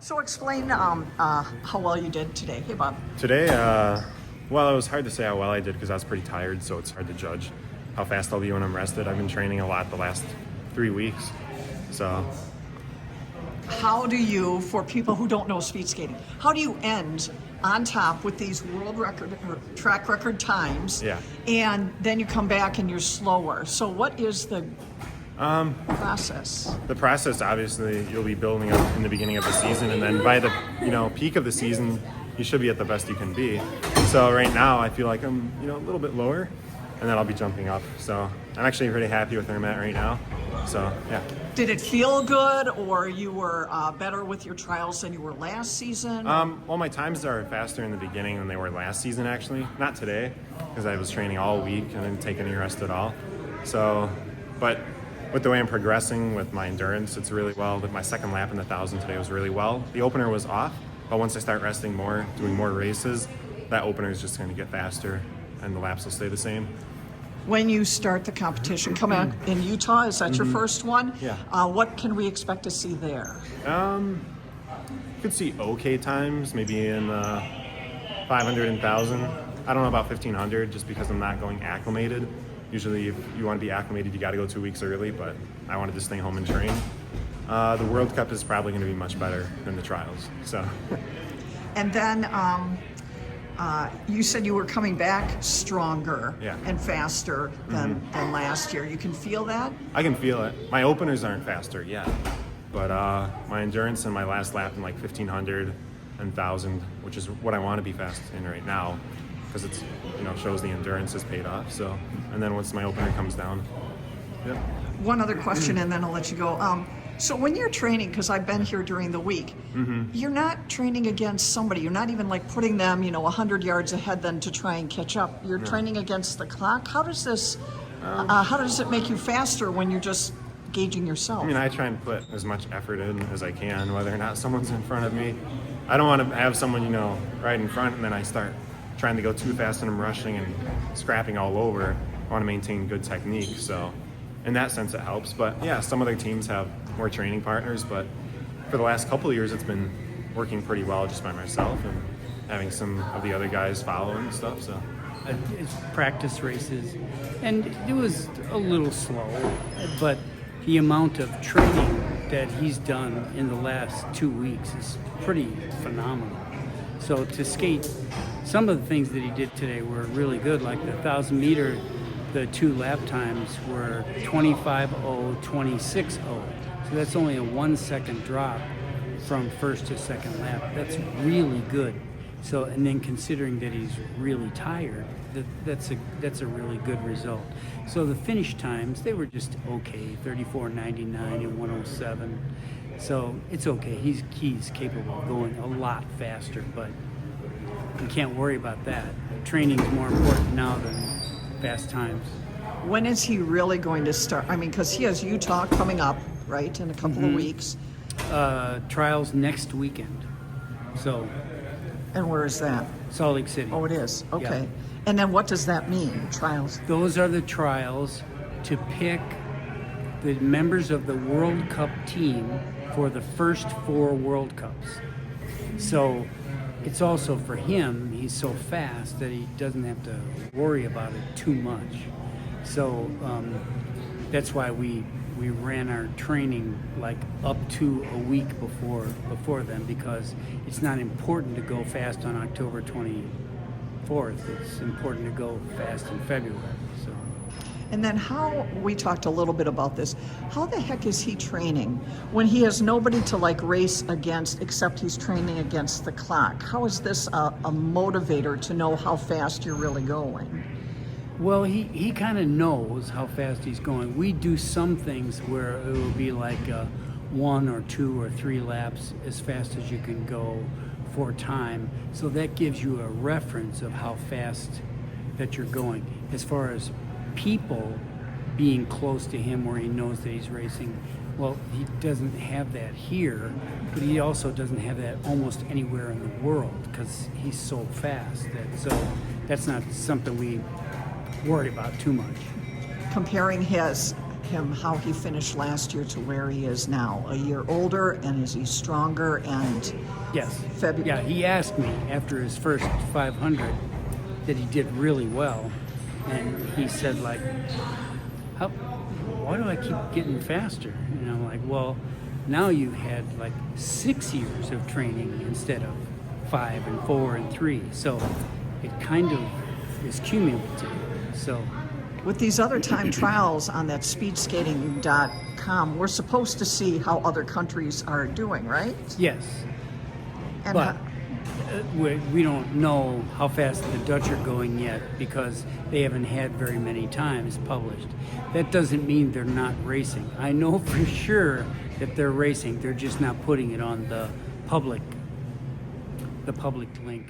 So explain how well you did today. Hey, Bob. Today, well, it was hard to say how well I did because I was pretty tired, so it's hard to judge how fast I'll be when I'm rested. I've been training a lot the last 3 weeks, so. How do you, for people who don't know speed skating, how do you end on top with these world record or track record times? Yeah. And then you come back and you're slower. So what is the process? The process, obviously, you'll be building up in the beginning of the season, and then by the peak of the season, you should be at the best you can be. So right now, I feel like I'm a little bit lower, and then I'll be jumping up. So I'm actually pretty happy with where I'm at right now. So yeah. Did it feel good, or you were better with your trials than you were last season? Well, my times are faster in the beginning than they were last season, actually. Not today, because I was training all week and didn't take any rest at all. So, but with the way I'm progressing with my endurance, it's really well. With my second lap in the 1,000 today was really well. The opener was off, but once I start resting more, doing more races, that opener is just going to get faster, and the laps will stay the same. When you start the competition, come out in Utah, is that your first one? Yeah. What can we expect to see there? You could see okay times, maybe in 500 and 1,000. I don't know about 1,500, just because I'm not going acclimated. Usually, if you want to be acclimated, you got to go 2 weeks early, but I wanted to stay home and train. The World Cup is probably going to be much better than the trials. So. And then you said you were coming back stronger and faster than last year. You can feel that? I can feel it. My openers aren't faster yet, but my endurance in my last lap in like 1,500 and 1,000, which is what I want to be fast in right now, because it's shows the endurance has paid off. So, and then once my opener comes down, yeah. One other question, and then I'll let you go. So when you're training, because I've been here during the week, you're not training against somebody. You're not even like putting them, 100 yards ahead then to try and catch up. You're training against the clock. How does this? How does it make you faster when you're just gauging yourself? I mean, I try and put as much effort in as I can, whether or not someone's in front of me. I don't want to have someone, right in front, and then I start trying to go too fast and I'm rushing and scrapping all over. I want to maintain good technique, so in that sense it helps. But yeah, some other teams have more training partners, but for the last couple of years it's been working pretty well just by myself and having some of the other guys following and stuff. So it's practice races, and it was a little slow, but the amount of training that he's done in the last 2 weeks is pretty phenomenal. So to skate, some of the things that he did today were really good, like the 1,000 meter, the 2 lap times were 25:0, 26:0. So that's only a 1 second drop from first to second lap. That's really good. So, and then considering that he's really tired, that's a really good result. So the finish times, they were just okay, 34:99 and 1:07. So it's okay. He's capable of going a lot faster, but you can't worry about that. Training's more important now than fast times. When is he really going to start? I mean, because he has Utah coming up, right, in a couple of weeks. Trials next weekend. So. And where is that? Salt Lake City. Oh, it is. Okay. Yeah. And then what does that mean, trials? Those are the trials to pick the members of the World Cup team for the first 4 World Cups. So it's also for him, he's so fast that he doesn't have to worry about it too much. So that's why we ran our training like up to a week before then, because it's not important to go fast on October 24th. It's important to go fast in February. So. And then we talked a little bit about this, how the heck is he training when he has nobody to like race against except he's training against the clock? How is this a motivator to know how fast you're really going? Well, he kind of knows how fast he's going. We do some things where it will be like 1 or 2 or 3 laps as fast as you can go for time. So that gives you a reference of how fast that you're going. As far as people being close to him where he knows that he's racing, well, he doesn't have that here, but he also doesn't have that almost anywhere in the world because he's so fast. So that's not something we worry about too much. Comparing his him how he finished last year to where he is now? A year older, and is he stronger? And Yes. February. Yeah, he asked me after his first 500 that he did really well, and he said like, why do I keep getting faster? And I'm like, well, now you've had like 6 years of training instead of 5 and 4 and 3, so it kind of is cumulative. So With these other time trials on that speedskating.com, we're supposed to see how other countries are doing, right? yes, And but we don't know how fast the Dutch are going yet because they haven't had very many times published. That doesn't mean they're not racing. I know for sure that they're racing. They're just not putting it on the public link.